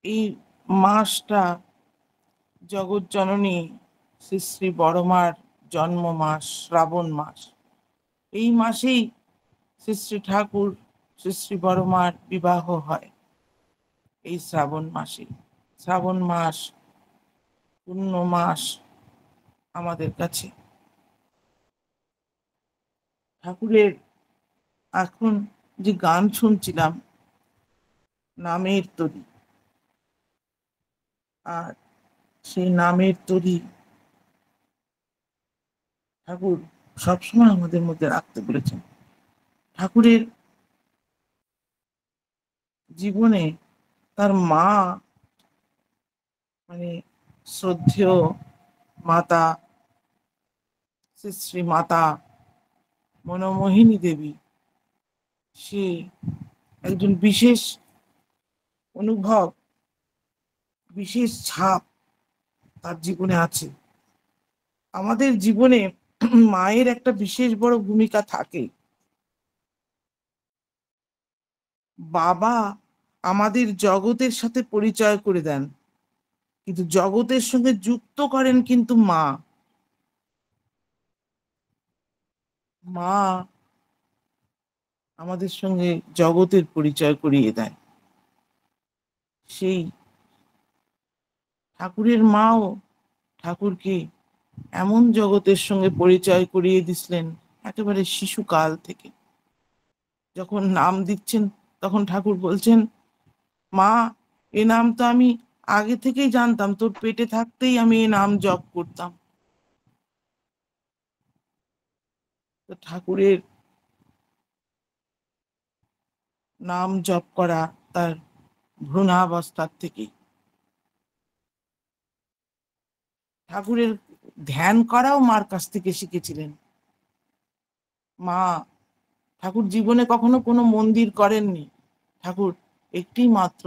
এই মাসটা জগৎ জননী শ্রী শ্রী বড়মার জন্ম মাস, শ্রাবণ মাস। এই মাসেই শ্রী শ্রী ঠাকুর শ্রী শ্রী বড়মার বিবাহ হয়, এই শ্রাবণ মাসে। শ্রাবণ মাস পূর্ণ মাস আমাদের কাছে। ঠাকুরের এখন যে গান শুনছিলাম, নামের তরী, আর সেই নামের তরী ঠাকুর সবসময় আমাদের মধ্যে রাখতে বলেছেন। ঠাকুরের জীবনে তার মা, মানে শ্রদ্ধেয় মাতা, শ্রী শ্রী মাতা মনমোহিনী দেবী, সে একজন বিশেষ অনুভব, বিশেষ ছাপ তার জীবনে আছে। আমাদের জীবনে মায়ের একটা বিশেষ বড় ভূমিকা থাকে। বাবা আমাদের জগতের সাথে পরিচয় করে দেন, কিন্তু জগতের সঙ্গে যুক্ত করেন কিন্তু মা। মা আমাদের সঙ্গে জগতের পরিচয় করিয়ে দেয়। সেই ঠাকুরের মাও ঠাকুরকে এমন জগতের সঙ্গে পরিচয় করিয়ে দিছিলেন একেবারে শিশুকাল থেকে। যখন নাম দিচ্ছেন তখন ঠাকুর বলছেন, মা এ নাম তো আমি আগে থেকেই জানতাম, তোর পেটে থাকতেই আমি এ নাম জপ করতাম। তো ঠাকুরের নাম জপ করা তার ভ্রূণাবস্থার থেকেই। ঠাকুরের ধ্যান করাও মার কাছ থেকে শিখেছিলেন। মা, ঠাকুর জীবনে কখনো কোনো মন্দির করেননি। ঠাকুর একটি মাত্র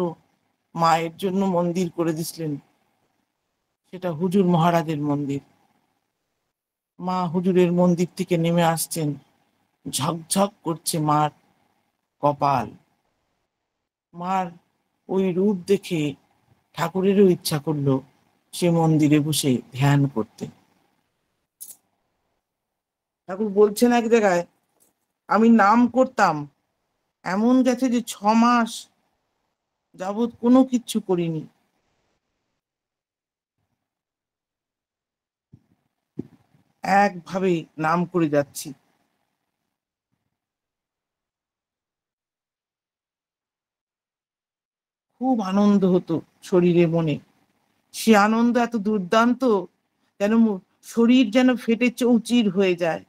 মায়ের জন্য মন্দির করে দিছিলেন, সেটা হুজুর মহারাজের মন্দির। মা হুজুরের মন্দির থেকে নেমে আসছেন, ঝকঝক করছে মার কপাল। মার ওই রূপ দেখে ঠাকুরেরও ইচ্ছা করলো সে মন্দিরে বসে ধ্যান করতে। ঠাকুর বলছেন এক জায়গায়, আমি নাম করতাম, এমন গেছে যে 6 মাস যাবৎ কোনো কিচ্ছু করিনি। একভাবে নাম করে যাচ্ছি। খুব আনন্দ হতো শরীরে মনে। সে আনন্দ এত দুর্দান্ত, যেন শরীর যেন ফেটে চৌচির হয়ে যায়।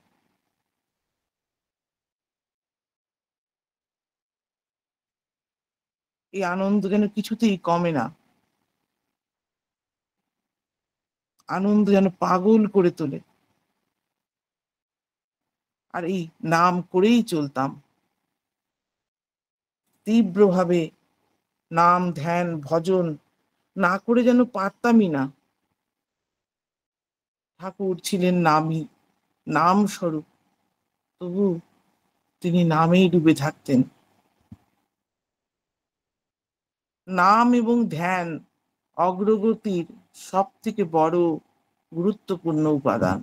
এই আনন্দ যেন কিছুতেই কমে না, আনন্দ যেন পাগল করে তোলে। আর এই নাম করেই চলতাম তীব্রভাবে। নাম ধ্যান ভজন না করে যেন পারতামই না। ঠাকুর ছিলেন নামই, নাম স্বরূপ, তবু তিনি নামেই ডুবে থাকতেন। নাম এবং ধ্যান অগ্রগতির সব থেকে বড় গুরুত্বপূর্ণ উপাদান।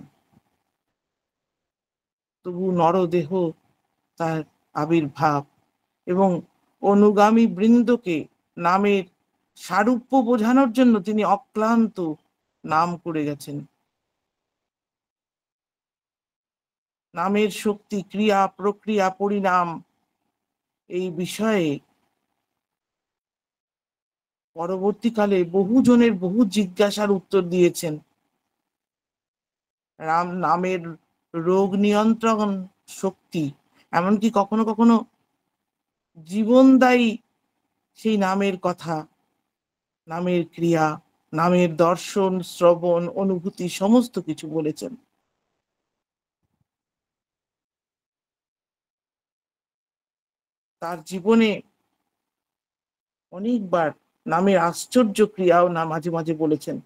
তবু নরদেহ তার আবির্ভাব এবং অনুগামী বৃন্দকে নামের সারূপ্য বোঝানোর জন্য তিনি অক্লান্ত নাম করে গেছেন। নামের শক্তি, ক্রিয়া, প্রক্রিয়া, পরিণাম, এই বিষয়ে পরবর্তীকালে বহু জনের বহু জিজ্ঞাসার উত্তর দিয়েছেন। রাম নামের রোগ নিয়ন্ত্রণ শক্তি, এমনকি কখনো কখনো জীবনদায়ী সেই নামের কথা, নামের ক্রিয়া, নামের দর্শন, শ্রবণ, অনুভূতি সমস্ত কিছু বলেছেন। তার জীবনে অনেকবার নামের আশ্চর্য ক্রিয়াও না মাঝে মাঝে বলেছেন।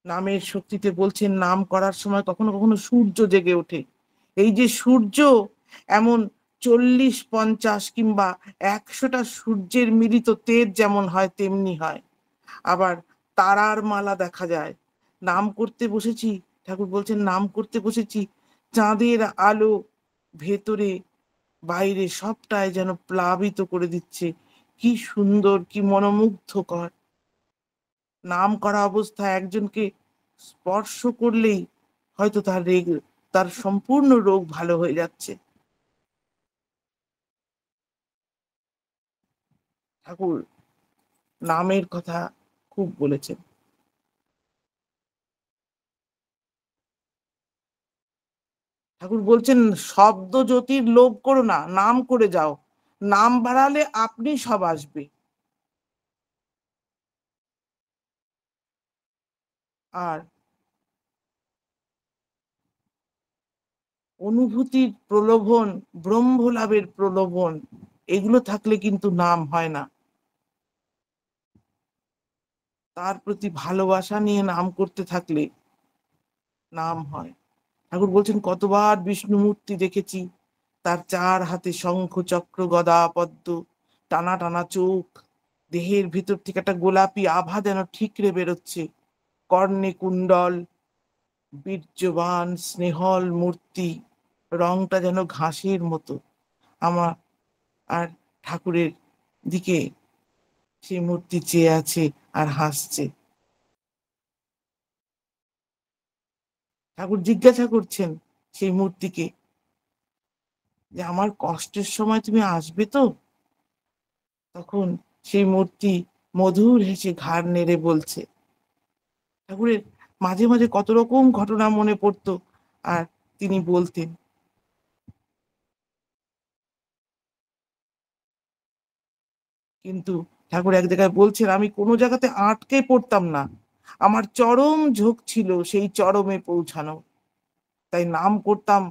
নামের শক্তিতে বলছেন, নাম করার সময় কখনো কখনো সূর্য জেগে ওঠে। এই যে সূর্য এমন 40, 50 কিংবা 100টা সূর্যের মিলিত তেজ যেমন হয় তেমনি হয়। আবার তারার মালা দেখা যায়। নাম করতে বসেছি, ঠাকুর বলছেন নাম করতে বসেছি, চাঁদের আলো ভেতরে বাইরে সবটাই যেন প্লাবিত করে দিচ্ছে। কি সুন্দর, কি মনোমুগ্ধকর। নাম করা অবস্থায় একজনকে স্পর্শ করলেই হয়তো তার সম্পূর্ণ রোগ ভালো হয়ে যাচ্ছে। ঠাকুর নামের কথা খুব বলেছেন। ঠাকুর বলছেন শব্দ জ্যোতির লোভ করো না, নাম করে যাও। নাম বাড়ালে আপনি সব আসবে। আর অনুভূতির প্রলোভন, ব্রহ্মলাভের প্রলোভন, এগুলো থাকলে কিন্তু নাম হয় না। তার প্রতি ভালোবাসা নিয়ে নাম করতে থাকলে নাম হয়। ঠাকুর বলছেন কতবার বিষ্ণু মূর্তি দেখেছি, তার 4 হাতে শঙ্খ চক্র গদা পদ্ম, টানা টানা চোখ, দেহের ভিতর থেকে একটা গোলাপি আভা যেন ঠিকরে বেরোচ্ছে, কর্ণে কুণ্ডল, বীর্যবান স্নেহল মূর্তি, রংটা যেন ঘাসের মতো। আমার আর ঠাকুরের দিকে সেই মূর্তি চেয়ে আছে আর হাসছে। ঠাকুর জিজ্ঞাসা করছেন সেই মূর্তিকে যে আমার কষ্টের সময় তুমি আসবে তো? তখন সেই মূর্তি মধুর হেসে ঘাড় নেড়ে বলছে। ঠাকুরের মাঝে মাঝে কত রকম ঘটনা মনে পড়তো, আর তিনি বলতেন। কিন্তু ঠাকুর এক জায়গায় বলছেন আমি কোনো জায়গাতে আটকে পড়তাম না, আমার চরম ঝোঁক ছিল সেই চরমে পৌঁছানো, তাই নাম করতাম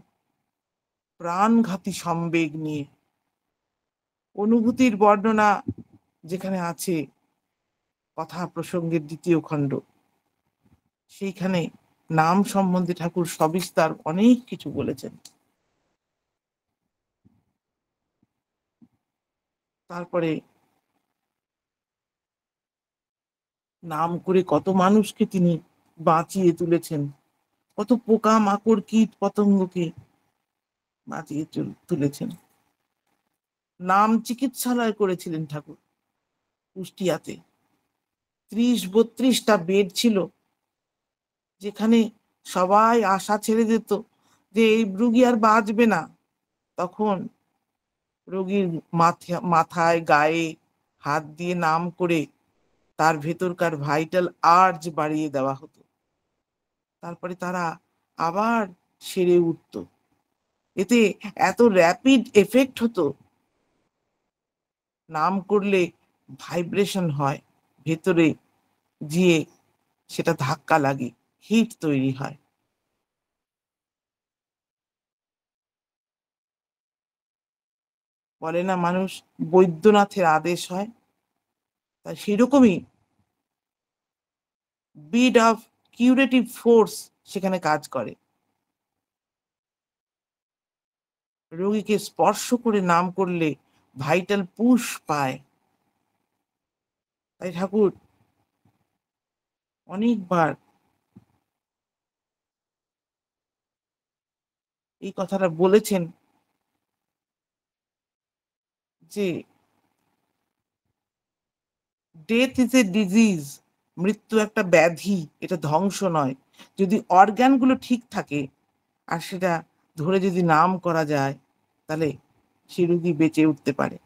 প্রাণঘাতী সম্বেগ নিয়ে। অনুভূতির বর্ণনা যেখানে আছে কথা প্রসঙ্গের 2য় খণ্ড, সেইখানে নাম সম্বন্ধে ঠাকুর সবিস্তার অনেক কিছু বলেছেন। তারপরে নাম করে কত মানুষকে তিনি বাঁচিয়ে তুলেছেন, কত পোকা মাকড় কীট পতঙ্গকে বাঁচিয়ে তুলেছেন। নাম চিকিৎসালয় করেছিলেন ঠাকুর কুষ্টিয়াতে। 30-32টা বেড ছিল, যেখানে সবাই আশা ছেড়ে দিত যে এই রুগী আর বাঁচবে না। তখন রোগীর মাথায় গায়ে হাত দিয়ে নাম করে তার ভেতরকার ভাইটাল আর্জ বাড়িয়ে দেওয়া হতো। তারপরে তারা আবার সেরে উঠত। এতে এত র্যাপিড এফেক্ট হতো। নাম করলে ভাইব্রেশন হয় ভেতরে, গিয়ে সেটা ধাক্কা লাগে, হিট তৈরি হয়। বলে না মানুষ বৈদ্যনাথের আদেশ হয়, তা সেরকমই বিড অফ কিউরেটিভ ফোর্স সেখানে কাজ করে। রোগীকে স্পর্শ করে নাম করলে ভাইটাল পুশ পায়। তাই ঠাকুর অনেকবার এই কথাটা বলেছেন যে ডেথ ইজ এ ডিজিজ, মৃত্যু একটা ব্যাধি, এটা ধ্বংস নয়। যদি অর্গানগুলো ঠিক থাকে আর সেটা ধরে যদি নাম করা যায়, তাহলে সে রোগী বেঁচে উঠতে পারে।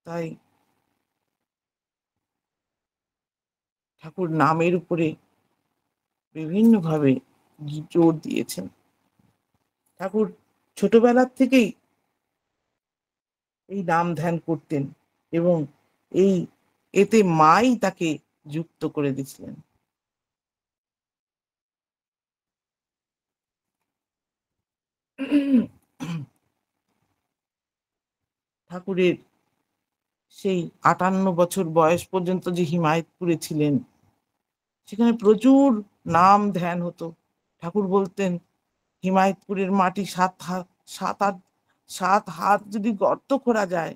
তাই ঠাকুর নামের উপরে বিভিন্নভাবে জোর দিয়েছেন। ঠাকুর ছোটবেলার থেকেই এই নাম ধ্যান করতেন এবং এই এতে মাই তাকে যুক্ত করে দিয়েছিলেন। ঠাকুরের সেই 58 বছর বয়স পর্যন্ত যে হিমায়তপুরে ছিলেন, সেখানে প্রচুর নাম ধ্যান হতো। ঠাকুর বলতেন, হিমায়তপুরের মাটি 7 হাত, 7 হাত যদি গর্ত করা যায়,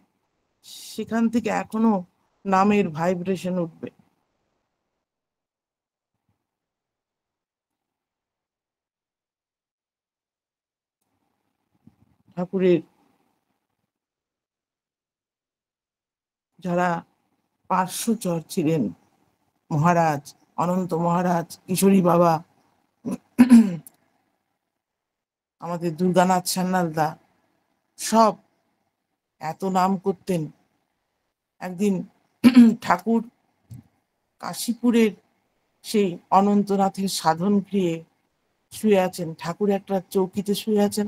সেখান থেকে এখনো নামের ভাইব্রেশন উঠবে। ঠাকুরের যারা পার্শ্বচর ছিলেন, মহারাজ, অনন্ত মহারাজ, কিশোরী বাবা, আমাদের দুর্গানাথ সান্যালদা, সব এত নাম করতেন। একদিন ঠাকুর কাশীপুরের সেই অনন্তনাথের সাধন গৃহে শুয়ে আছেন। ঠাকুর একটা চৌকিতে শুয়ে আছেন,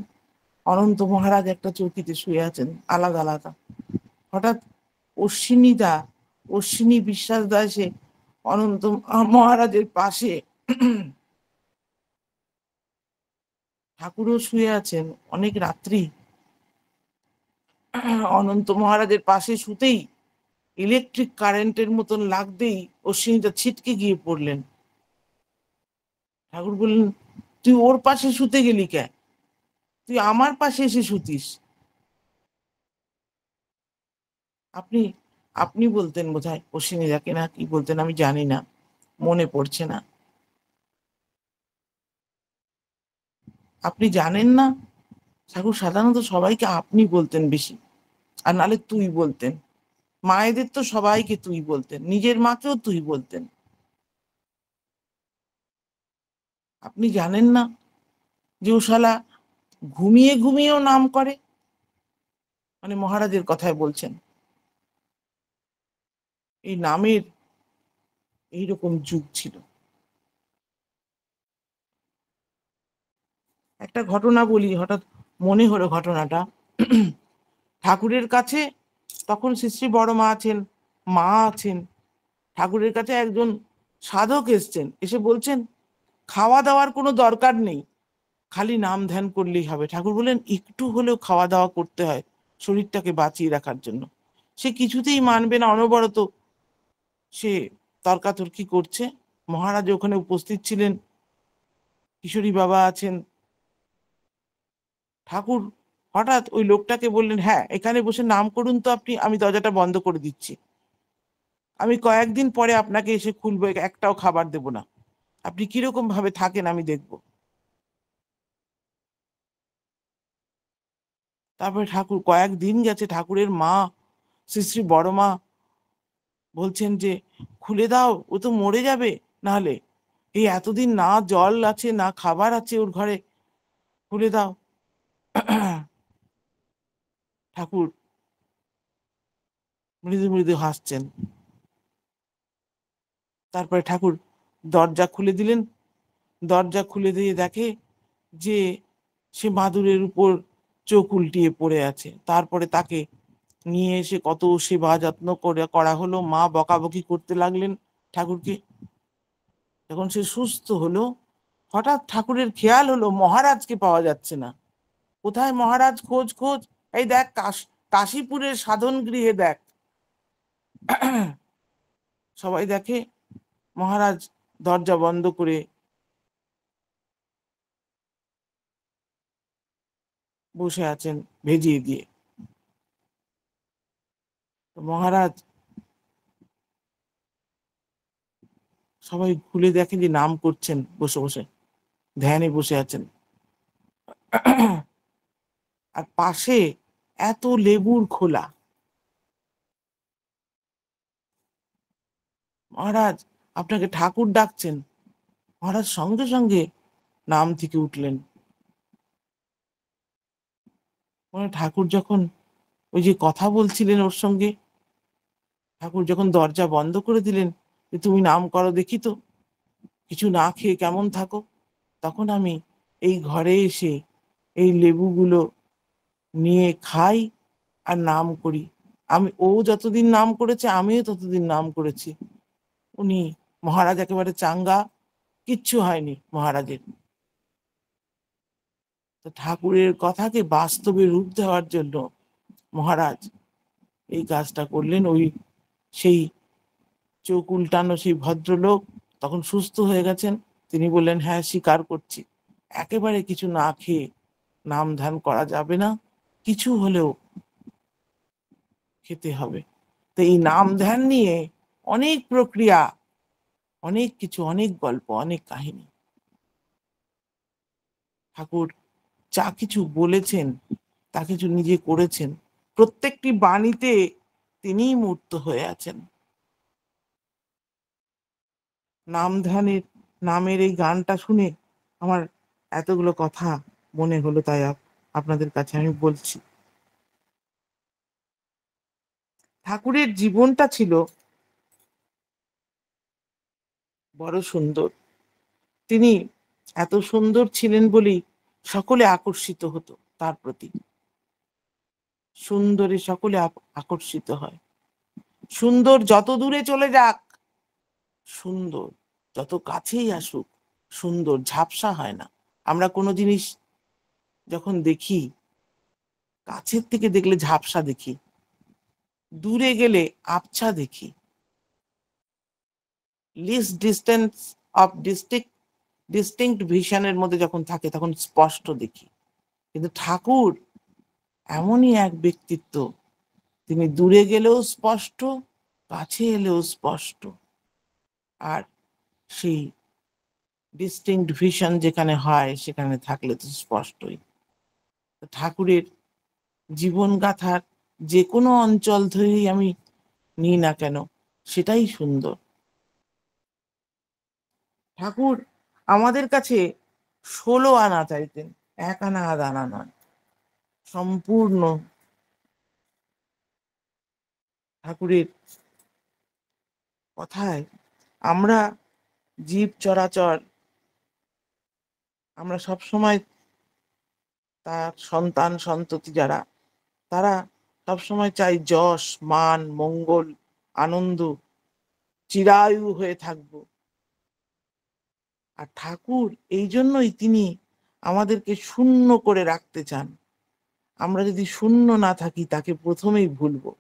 অনন্ত মহারাজ একটা চৌকিতে শুয়ে আছেন, আলাদা আলাদা। হঠাৎ অশ্বিনী বিশ্বাস দা এসে অনন্ত মহারাজের পাশে, ঠাকুরও শুয়ে আছেন, অনেক রাত্রি, অনন্ত মহারাজের পাশে শুতেই ইলেকট্রিক কারেন্টের মতন লাগতেই অশ্বিনীটা ছিটকে গিয়ে পড়লেন। ঠাকুর বললেন, তুই ওর পাশে শুতে গেলি কেন? তুই আমার পাশে এসে শুতিস। আপনি আপনি বলতেন বোধহয়, অশ্বিনী যাকে না কি বলতেন আমি জানি না, মনে পড়ছে না। আপনি জানেন না? ঠাকুর সাধারণত সবাইকে আপনি বলতেন বেশি, আর নালে তুই বলতেন। মায়েদের তো সবাইকে তুই বলতেন, নিজের মাকেও তুই বলতেন। আপনি জানেন না যে ও শালা ঘুমিয়ে ঘুমিয়েও নাম করে? মানে মহারাজের কথায় বলছেন। এই নামের এইরকম যুগ ছিল। একটা ঘটনা বলি, হঠাৎ মনে হলো ঘটনাটা। ঠাকুরের কাছে তখন শ্রী শ্রী বড় মা আছেন, মা আছেন। ঠাকুরের কাছে একজন সাধক এসছেন, এসে বলছেন, খাওয়া দাওয়ার কোনো দরকার নেই, খালি নাম ধ্যান করলেই হবে। ঠাকুর বললেন, একটু হলেও খাওয়া দাওয়া করতে হয় শরীরটাকে বাঁচিয়ে রাখার জন্য। সে কিছুতেই মানবে না, অনবরত সে তর্কাতর্কি করছে। মহারাজ ওখানে উপস্থিত ছিলেন, কিশোরী বাবা আছেন। ঠাকুর হঠাৎ ওই লোকটাকে বললেন, হ্যাঁ এখানে বসে নাম করুন তো আপনি, আমি দরজাটা বন্ধ করে দিচ্ছি, আমি কয়েকদিন পরে আপনাকে এসে খুলবো, একটাও খাবার দেব না, আপনি কিরকম ভাবে থাকেন আমি দেখব। তারপরে ঠাকুর, কয়েকদিন গেছে, ঠাকুরের মা, শ্রী শ্রী বড় মা বলছেন যে, খুলে দাও, ও তো মরে যাবে নাহলে, এই এতদিন না জল আছে না খাবার আছে ওর ঘরে, খুলে দাও। ঠাকুর মৃদু মৃদু হাসছেন। তারপরে ঠাকুর দরজা খুলে দিলেন। দরজা খুলে দিয়ে দেখে যে সে মাদুরের উপর চোখ উল্টিয়ে পড়ে আছে। তারপরে তাকে নিয়ে এসে কত সেবা যত্ন করা হলো। মা বকাবকি করতে লাগলেন ঠাকুরকে। যখন সে সুস্থ হলো, হঠাৎ ঠাকুরের খেয়াল হলো মহারাজকে পাওয়া যাচ্ছে না। কোথায় মহারাজ? খোঁজ খোঁজ, এই দেখ কাশীপুরের সাধন গৃহে দেখ। সবাই দেখে মহারাজ দরজা বন্ধ করে বসে আছেন ভেজিয়ে দিয়ে। মহারাজ, সবাই খুলে দেখে যে নাম করছেন বসে বসে, ধ্যানে বসে আছেন। আর পাশে এত লেবুর খোলা। মহারাজ, আপনাকে ঠাকুর ডাকছেন। মহারাজ সঙ্গে সঙ্গে নাম থেকে উঠলেন। মানে ঠাকুর যখন ওই যে কথা বলছিলেন ওর সঙ্গে, ঠাকুর যখন দরজা বন্ধ করে দিলেন যে তুমি নাম করো দেখি তো, কিছু না খেয়ে কেমন থাকো, তখন আমি এই ঘরে এসে এই লেবুগুলো নিয়ে খাই আর নাম করি। ও যতদিন নাম করেছে আমিও ততদিন নাম করেছি। উনি, মহারাজ একেবারে চাঙ্গা, কিচ্ছু হয়নি মহারাজের। তো ঠাকুরের কথাকে বাস্তবে রূপ দেওয়ার জন্য মহারাজ এই কাজটা করলেন। ওই সেই চোখ উল্টানো সেই ভদ্রলোক তখন সুস্থ হয়ে গেছেন। তিনি বললেন, হ্যাঁ স্বীকার করছি, একেবারে কিছু না খেয়ে নাম ধ্যান করা যাবে না, কিছু হলেও খেতে হবে। তো এই নাম ধ্যান নিয়ে অনেক প্রক্রিয়া, অনেক কিছু, অনেক গল্প, অনেক কাহিনী। ঠাকুর যা কিছু বলেছেন, তা কিছু নিজে করেছেন, প্রত্যেকটি বাণীতে তিনিই মূর্ত হয়ে আছেন। নাম ধ্যানের, নামের এই গানটা শুনে আমার এতগুলো কথা মনে হলো, তাই আপনাদের কাছে আমি বলছি। ঠাকুরের জীবনটা ছিল বড় সুন্দর। তিনি এত সুন্দর ছিলেন বলেই সকলে আকর্ষিত হতো তার প্রতি। সুন্দরে সকলে আকর্ষিত হয়। সুন্দর যত দূরে চলে যাক, সুন্দর যত কাছেই আসুক, সুন্দর ঝাপসা হয় না। আমরা কোনো জিনিস যখন দেখি, কাছের থেকে দেখলে ঝাপসা দেখি, দূরে গেলে আবছা দেখি। লিস্ট ডিস্টেন্স অফ ডিস্টিংক্ট ভিশনের মধ্যে যখন থাকে তখন স্পষ্ট দেখি। কিন্তু ঠাকুর এমনই এক ব্যক্তিত্ব, তিনি দূরে গেলেও স্পষ্ট, কাছে এলেও স্পষ্ট। আর সেই ডিস্টিংক্ট ভিশন যেখানে হয় সেখানে থাকলে তো স্পষ্টই। ঠাকুরের জীবন গাথার যে কোনো অঞ্চল ধরেই আমি নিই না কেন, সেটাই সুন্দর। ঠাকুর আমাদের কাছে 16 আনা চাইতেন, 1 আনা আধ আনা নয়, সম্পূর্ণ। ঠাকুরের কথায় আমরা জীব চরাচর, আমরা সব সময় তার সন্তান সন্ততি যারা, তারা সবসময় চাই যশ, মান, মঙ্গল, আনন্দ, চিরায়ু হয়ে থাকবো। আর ঠাকুর এই জন্যই তিনি আমাদেরকে শূন্য করে রাখতে চান। আমরা যদি শূন্য না থাকি, তাকে প্রথমেই ভুলবো।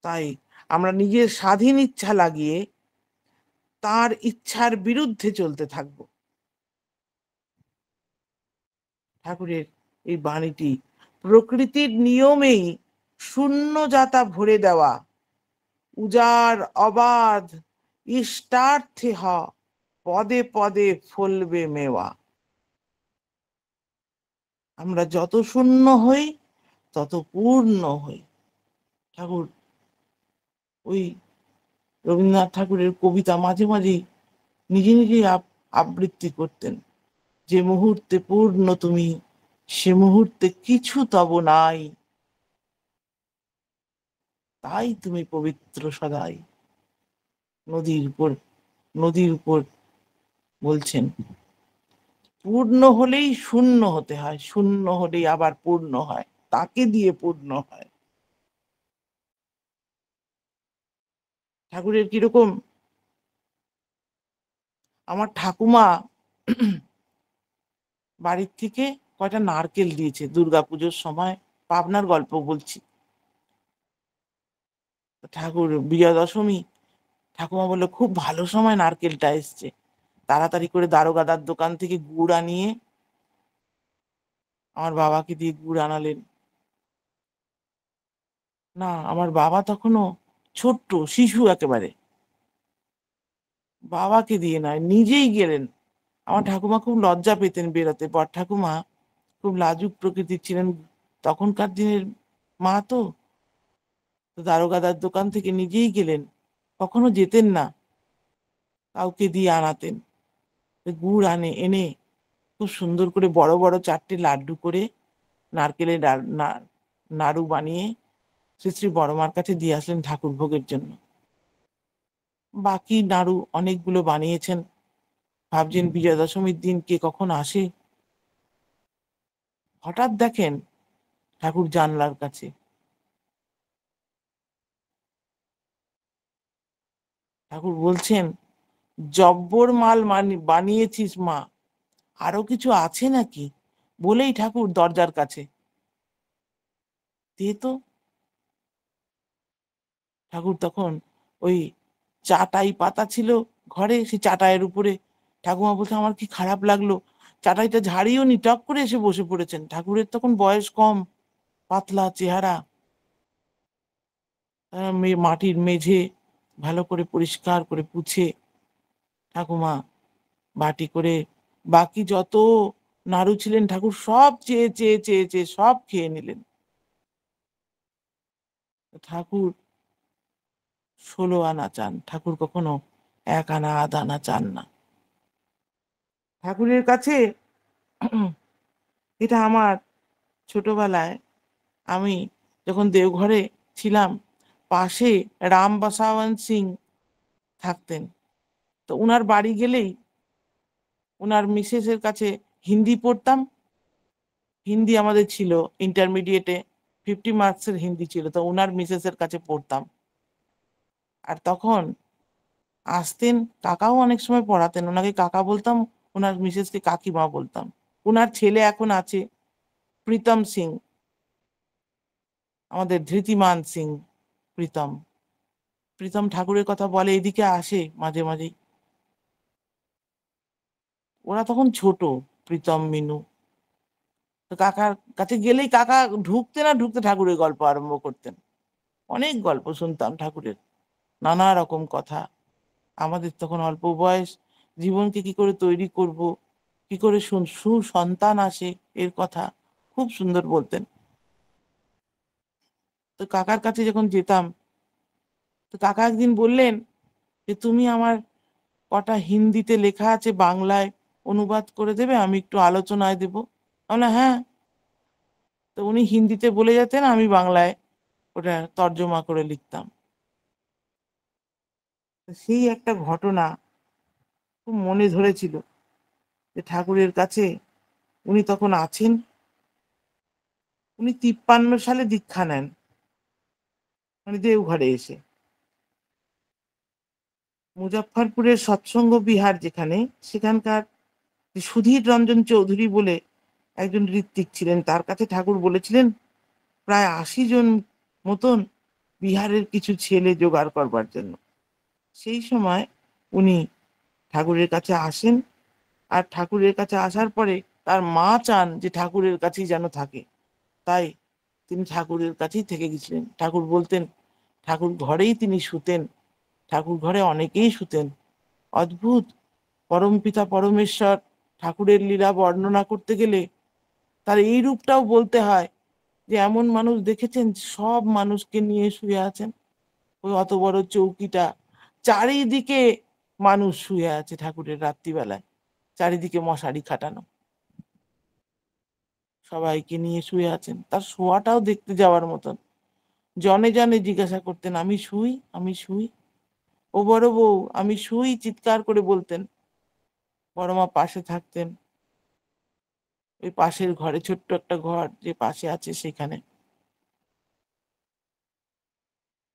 তাই আমরা নিজের স্বাধীন ইচ্ছা লাগিয়ে তার ইচ্ছার বিরুদ্ধে চলতে থাকবো। ঠাকুরের এই বাণীটি প্রকৃতির নিয়মেই শূন্য যাতা ভরে দেওয়া, উজার অবাধ ইষ্টার্থে হ, পদে পদে ফলবে মেওয়া। আমরা যত শূন্য হই তত পূর্ণ হই। ঠাকুর ওই রবীন্দ্রনাথ ঠাকুরের কবিতা মাঝে মাঝে নিজে নিজেই আবৃত্তি করতেন। যে মুহূর্তে পূর্ণ তুমি, সে মুহূর্তে কিছু তব নাই, তাই তুমি পবিত্র সদাই। নদীর উপর, নদীর উপর বলছেন, পূর্ণ হলেই শূন্য হতে হয়, শূন্য হলেই আবার পূর্ণ হয়, তাকে দিয়ে পূর্ণ হয়। ঠাকুরের কিরকম, আমার ঠাকুমা বাড়ির থেকে কয়টা নারকেল দিয়েছে দুর্গাপুজোর সময়, পাবনার গল্প বলছি। ঠাকুর বিজয়া দশমী, ঠাকুমা বললো খুব ভালো সময় নারকেলটা এসছে। তাড়াতাড়ি করে দারোগাদার দোকান থেকে গুড় আনিয়ে আমার বাবাকে দিয়ে গুড় আনালেন। না, আমার বাবা তখনও ছোট্ট শিশু একেবারে, বাবাকে দিয়ে নয়, নিজেই গেলেন। আমার ঠাকুমা খুব লজ্জা পেতেন বেরোতে, বড় ঠাকুমা খুব লাজুক প্রকৃতির ছিলেন, তখনকার দিনের মা তো। দারোগাদার দোকান থেকে নিজেই গেলেন, কখনো যেতেন না, কাউকে দিয়ে আনাতেন। গুড় এনে খুব সুন্দর করে বড় বড় 4টে লাড্ডু করে নারকেলের নাড়ু বানিয়ে শ্রী শ্রী বড়মার কাছে দিয়ে আসলেন ঠাকুর ভোগের জন্য। বাকি নাড়ু অনেকগুলো বানিয়েছেন, ভাবছেন বিজয়া দশমীর দিন কে কখন আসে। হঠাৎ দেখেন ঠাকুর জানলার কাছে। ঠাকুর বলছেন, জব্বর মাল বানিয়েছিস মা, আরো কিছু আছে নাকি? বলেই ঠাকুর দরজার কাছে, দে তো। ঠাকুর তখন ওই চাটাই পাতা ছিল ঘরে, সেই চাটাইয়ের উপরে ঠাকুমা বলছে আমার কি খারাপ লাগলো, চাটাইটা ঝাড়িও নি, টক করে এসে বসে পড়েছেন। ঠাকুরের তখন বয়স কম, পাতলা চেহারা। মাটির মেঝে ভালো করে পরিষ্কার করে পুছে ঠাকুমা বাটি করে বাকি যত নাড়ু ছিলেন ঠাকুর সব চেয়ে চেয়ে চেয়ে চেয়ে সব খেয়ে নিলেন। ঠাকুর 16 আনা চান, ঠাকুর কখনো 1 আনা 1/2 আনা চান না। ঠাকুরের কাছে এটা আমার ছোটবেলায়, আমি যখন দেওঘরে ছিলাম, পাশে রাম বসাওয়ান সিং থাকতেন। তো উনার বাড়ি গেলেই উনার মিসেসের কাছে হিন্দি পড়তাম। হিন্দি আমাদের ছিল ইন্টারমিডিয়েটে, 50 মার্কসের হিন্দি ছিল, তো উনার মিসেসের কাছে পড়তাম। আর তখন আসতেন, কাকাও অনেক সময় পড়াতেন, ওনাকে কাকা বলতাম, ওনার মিসেসকে কাকিমা বলতাম। ওনার ছেলে এখন আছে প্রীতম সিং, আমাদের ধৃতিমান সিং প্রীতম। প্রীতম ঠাকুরের কথা বলে, এদিকে আসে মাঝে মাঝেই। ওরা তখন ছোট, প্রীতম মিনু। তো কাকার কাছে গেলেই কাকা ঢুকতে না ঢুকতে ঠাকুরের গল্প আরম্ভ করতেন। অনেক গল্প শুনতাম ঠাকুরের, নানা রকম কথা। আমাদের তখন অল্প বয়স, জীবনকে কি করে তৈরি করব, কি করে সুসন্তান আসে, এর কথা খুব সুন্দর বলতেন। তো কাকার কাছে যখন যেতাম, তো কাকা একদিন বললেন যে তুমি আমার কটা হিন্দিতে লেখা আছে বাংলায় অনুবাদ করে দেবে, আমি একটু আলোচনায় দেব। আমরা হ্যাঁ। তো উনি হিন্দিতে বলে যেতেন, আমি বাংলায় ওটা তর্জমা করে লিখতাম। সেই একটা ঘটনা খুব মনে ধরেছিল, যে ঠাকুরের কাছে উনি তখন আছেন। উনি 53 সালে দীক্ষা নেন, মানে দেওঘরে এসে। মুজাফফরপুরের সৎসঙ্গ বিহার যেখানে, সেখানকার যে সুধীর রঞ্জন চৌধুরী বলে একজন ঋত্বিক ছিলেন, তার কাছে ঠাকুর বলেছিলেন প্রায় 80 জন মতন বিহারের কিছু ছেলে জোগাড় করবার জন্য। সেই সময় উনি ঠাকুরের কাছে আসেন। আর ঠাকুরের কাছে আসার পরে তার মা চান যে ঠাকুরের কাছেই যেন থাকে, তাই তিনি ঠাকুরের কাছেই থেকে গেছিলেন। ঠাকুর বলতেন, ঠাকুর ঘরেই তিনি শুতেন, ঠাকুর ঘরে অনেকেই শুতেন। অদ্ভুত। পরমপিতা পরমেশ্বর ঠাকুরের লীলা বর্ণনা করতে গেলে তার এই রূপটাও বলতে হয়, যে এমন মানুষ দেখেছেন সব মানুষকে নিয়ে শুয়ে আছেন। ওই অত বড় চৌকিটা, চারিদিকে মানুষ শুয়ে আছে ঠাকুরের রাত্রিবেলায়, চারিদিকে মশারি খাটানো, সবাইকে নিয়ে শুয়ে আছেন। তার শোয়াটাও দেখতে যাওয়ার মতন। জনে জনে জিজ্ঞাসা করতেন, আমি শুই, আমি শুই, ও বড় বউ আমি শুই, চিৎকার করে বলতেন। বড় মা পাশে থাকতেন, ওই পাশের ঘরে, ছোট্ট একটা ঘর যে পাশে আছে, সেখানে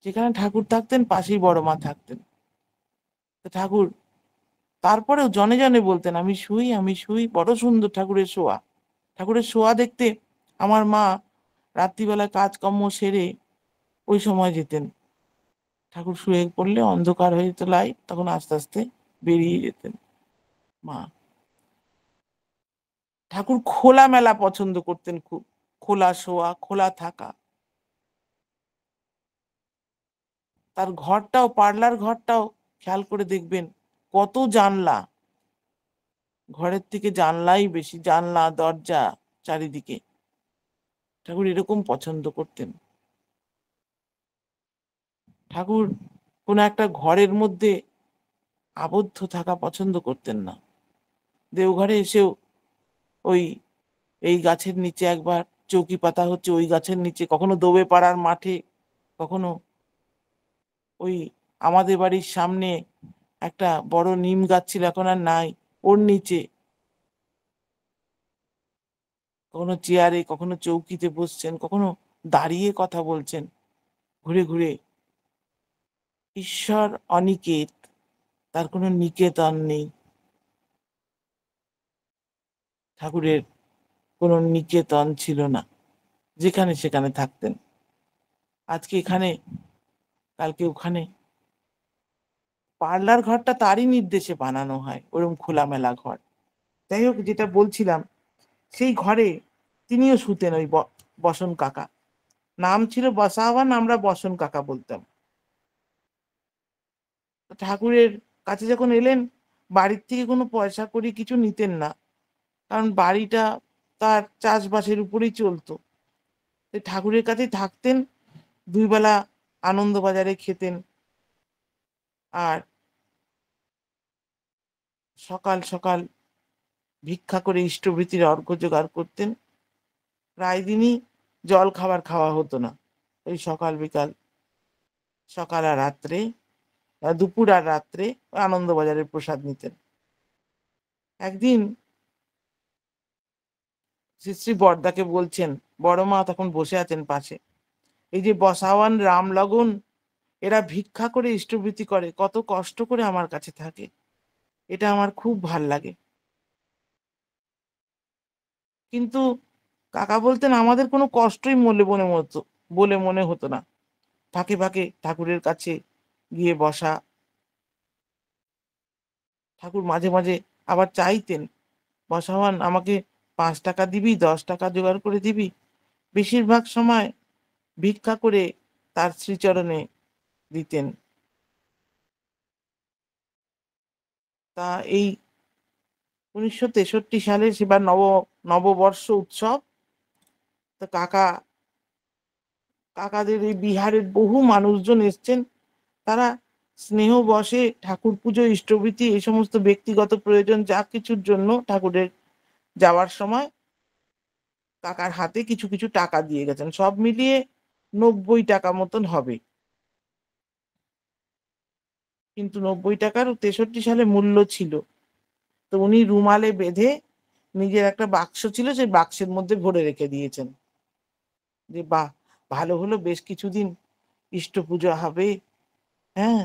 যেখানে ঠাকুর থাকতেন পাশেই বড় মা থাকতেন। তো ঠাকুর তারপরেও জনে জনে বলতেন, আমি শুই, আমি শুই। বড় সুন্দর ঠাকুরের শোয়া। ঠাকুরের শোয়া দেখতে আমার মা রাত্রিবেলা কাজকর্ম সেরে ওই সময় যেতেন। ঠাকুর শুয়ে পড়লে অন্ধকার হয়ে যেত লাইট, তখন আস্তে আস্তে বেরিয়ে যেতেন মা। ঠাকুর খোলা মেলা পছন্দ করতেন খুব, খোলা শোয়া, খোলা থাকা। তার ঘরটাও, পার্লার ঘরটাও খেয়াল করে দেখবেন কত জানলা, ঘরের থেকে জানলাই বেশি, জানলা দরজা চারিদিকে। ঠাকুর এরকম পছন্দ করতেন। ঠাকুর কোন একটা ঘরের মধ্যে আবদ্ধ থাকা পছন্দ করতেন না। দেওঘরে এসেও ওই এই গাছের নিচে একবার চৌকি পাতা হচ্ছে, ওই গাছের নিচে, কখনো দোবে পাড়ার মাঠে, কখনো ওই আমাদের বাড়ির সামনে একটা বড় নিম গাছ ছিল, এখন আর নাই, ওর নিচে, কখনো চেয়ারে, কখনো চৌকিতে বসছেন, কখনো দাঁড়িয়ে কথা বলছেন, ঘুরে ঘুরে। ঈশ্বর অনিকেত, তার কোনো নিকেতন নেই। ঠাকুরের কোনো নিকেতন ছিল না, যেখানে সেখানে থাকতেন। আজকে এখানে, কালকে ওখানে। পার্লার ঘরটা তারই নির্দেশে বানানো হয়, ওরকম খোলামেলা ঘর। যাই হোক, যেটা বলছিলাম, সেই ঘরে তিনিও শুতেন, ওই বসন কাকা। নাম ছিল বসাওয়ান, আমরা বসন কাকা বলতাম। ঠাকুরের কাছে যখন এলেন, বাড়ির থেকে কোনো পয়সা কড়ি কিছু নিতেন না, কারণ বাড়িটা তার চাষবাসের উপরেই চলতো। ঠাকুরের কাছেই থাকতেন, দুই বেলা আনন্দবাজারে খেতেন, আর সকাল সকাল ভিক্ষা করে ইষ্টভৃতির অর্ঘ্য জোগাড় করতেন। প্রায় দিনই জল খাবার খাওয়া হতো না, ওই সকাল বিকাল, সকাল আর রাত্রে, দুপুর আর রাত্রে আনন্দবাজারের প্রসাদ নিতেন। একদিন শ্রী শ্রী বড়দাকে বলছেন, বড় মা তখন বসে আছেন পাশে, এই যে বসাওয়ান, রামলগন, এরা ভিক্ষা করে ইষ্টভৃতি করে, কত কষ্ট করে আমার কাছে থাকে, এটা আমার খুব ভাল লাগে। কিন্তু কাকা বলতেন, আমাদের কোনো কষ্টই বলে মনে হতো না। ফাঁকে ফাঁকে ঠাকুরের কাছে গিয়ে বসা। ঠাকুর মাঝে মাঝে আবার চাইতেন, বসাওয়ান, আমাকে 5 টাকা দিবি, 10 টাকা জোগাড় করে দিবি। বেশিরভাগ সময় ভিক্ষা করে তার শ্রীচরণে দিতেন। তা এই 1963 সালে সেবার নববর্ষ উৎসব। তো কাকাদের এই বিহারের বহু মানুষজন এসছেন। তারা স্নেহ বশে ঠাকুর পুজো, ইষ্টভৃতি, এই সমস্ত ব্যক্তিগত প্রয়োজন যা কিছুর জন্য ঠাকুরের যাওয়ার সময় কাকার হাতে কিছু কিছু টাকা দিয়ে গেছেন। সব মিলিয়ে 90 টাকা মতন হবে। কিন্তু 90 টাকার 63 সালে মূল্য ছিল। তো উনি রুমালে বেঁধে নিজের একটা বাক্স ছিল, সেই বাক্সের মধ্যে ভরে রেখে দিয়েছেন, যে বাহ, ভালো হলো, বেশ কিছুদিন ইষ্ট পুজো হবে, হ্যাঁ,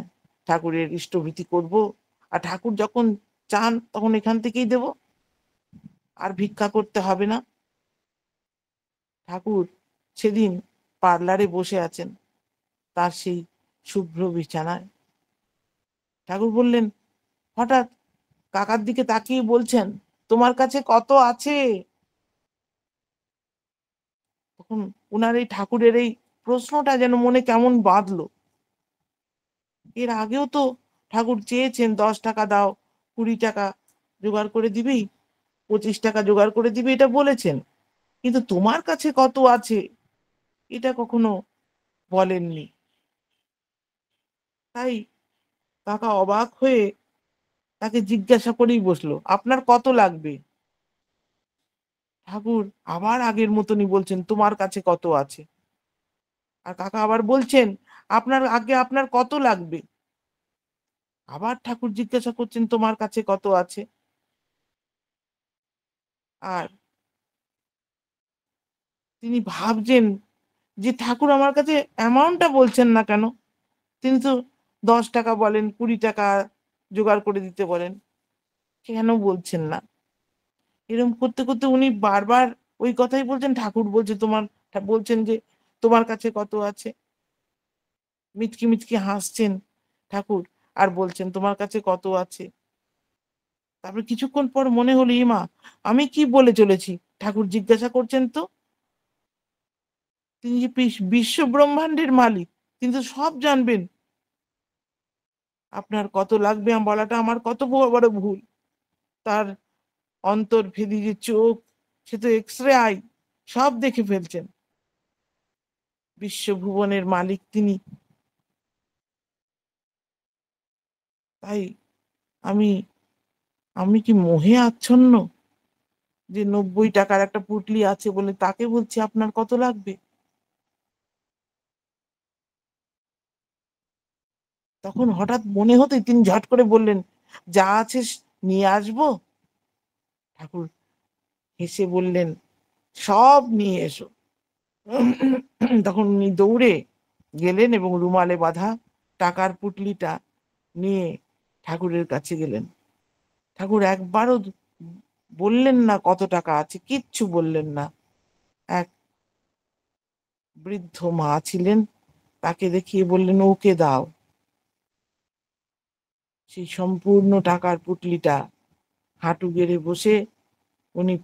ঠাকুরের ইষ্টভীতি করব, আর ঠাকুর যখন চান তখন এখান থেকেই দেব, আর ভিক্ষা করতে হবে না। ঠাকুর সেদিন পার্লারে বসে আছেন, তার সেই শুভ্র বিছানায়। ঠাকুর বললেন, হঠাৎ কাকার দিকে তাকিয়ে বলছেন, তোমার কাছে কত আছে? তখন উনার এই ঠাকুরের এই প্রশ্নটা যেন মনে কেমন বাঁধলো। এর আগেও তো ঠাকুর চেয়েছেন, 10 টাকা দাও, 20 টাকা জোগাড় করে দিবি, 25 টাকা জোগাড় করে দিবি, এটা বলেছেন। কিন্তু তোমার কাছে কত আছে, এটা কখনো বলেননি। তাই কাকা অবাক হয়ে তাকে জিজ্ঞাসা করেই বসলো, আপনার কত লাগবে? ঠাকুর আবার আগের মতনই বলছেন, তোমার কাছে কত আছে? আর কাকা আবার বলছেন, আপনার কত লাগবে? আবার ঠাকুর জিজ্ঞাসা করছেন, তোমার কাছে কত আছে? আর তিনি ভাবছেন যে ঠাকুর আমার কাছে অ্যামাউন্টটা বলছেন না কেন, তিনি তো 10 টাকা বলেন, 20 টাকা জোগাড় করে দিতে বলেন, কেন বলছেন না? এরকম করতে করতে উনি বারবার ওই কথাই বলছেন, ঠাকুর বলছে বলছেন যে তোমার কাছে কত আছে। মিচকি মিচকি হাসছেন ঠাকুর, আর বলছেন তোমার কাছে কত আছে। তারপর কিছুক্ষণ পর মনে হলো, ইমা, আমি কি বলে চলেছি, ঠাকুর জিজ্ঞাসা করছেন তো। তিনি যে বিশ্ব ব্রহ্মাণ্ডের মালিক, তিনি তো সব জানবেন। আপনার কত লাগবে বলাটা আমার কত বড় বড় ভুল। তার অন্তর্ভেদী যে চোখ, সে তো এক্সরে আই, সব দেখে ফেলছেন। বিশ্বভুবনের মালিক তিনি। তাই আমি আমি কি মোহে আচ্ছন্ন, যে 90 টাকার একটা পুটলি আছে বলে তাকে বলছি আপনার কত লাগবে? তখন হঠাৎ মনে হতেই তিনি ঝট করে বললেন, যা আছে নিয়ে আসবো। ঠাকুর হেসে বললেন, সব নিয়ে এসো। তখন উনি দৌড়ে গেলেন এবং রুমালে বাঁধা টাকার পুটলিটা নিয়ে ঠাকুরের কাছে গেলেন। ঠাকুর একবারও বললেন না কত টাকা আছে, কিচ্ছু বললেন না। এক বৃদ্ধ মা ছিলেন, তাকে দেখিয়ে বললেন, ওকে দাও। সেই সম্পূর্ণ টাকার পুটলিটা হাঁটু গেড়ে বসে উনি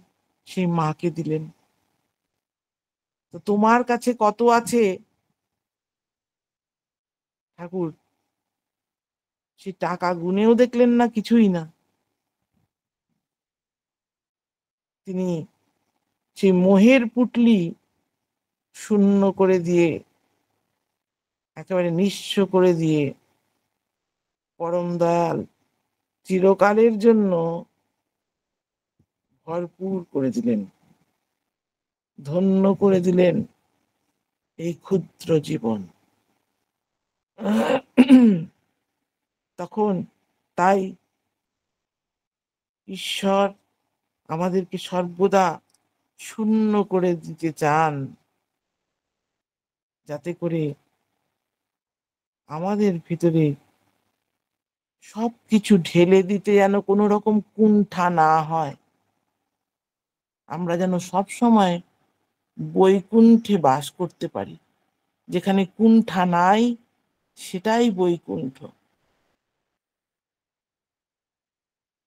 সেই মাকে দিলেন। তো তোমার কাছে কত আছে ঠাকুর সে টাকা গুনেও দেখলেন না, কিছুই না। তিনি সেই মোহের পুটলি শূন্য করে দিয়ে, একেবারে নিঃস্ব করে দিয়ে পরম দয়াল চিরকালের জন্য ভরপুর করে দিলেন, ধন্য করে দিলেন এই ক্ষুদ্র জীবন। তখন তাই ঈশ্বর আমাদেরকে সর্বদা শূন্য করে দিতে চান, যাতে করে আমাদের ভিতরে সবকিছু ঢেলে দিতে যেন কোনো রকম কুণ্ঠা না হয়। আমরা যেন সব সময় বৈকুণ্ঠে বাস করতে পারি। যেখানে কুণ্ঠা নাই সেটাই বৈকুণ্ঠ।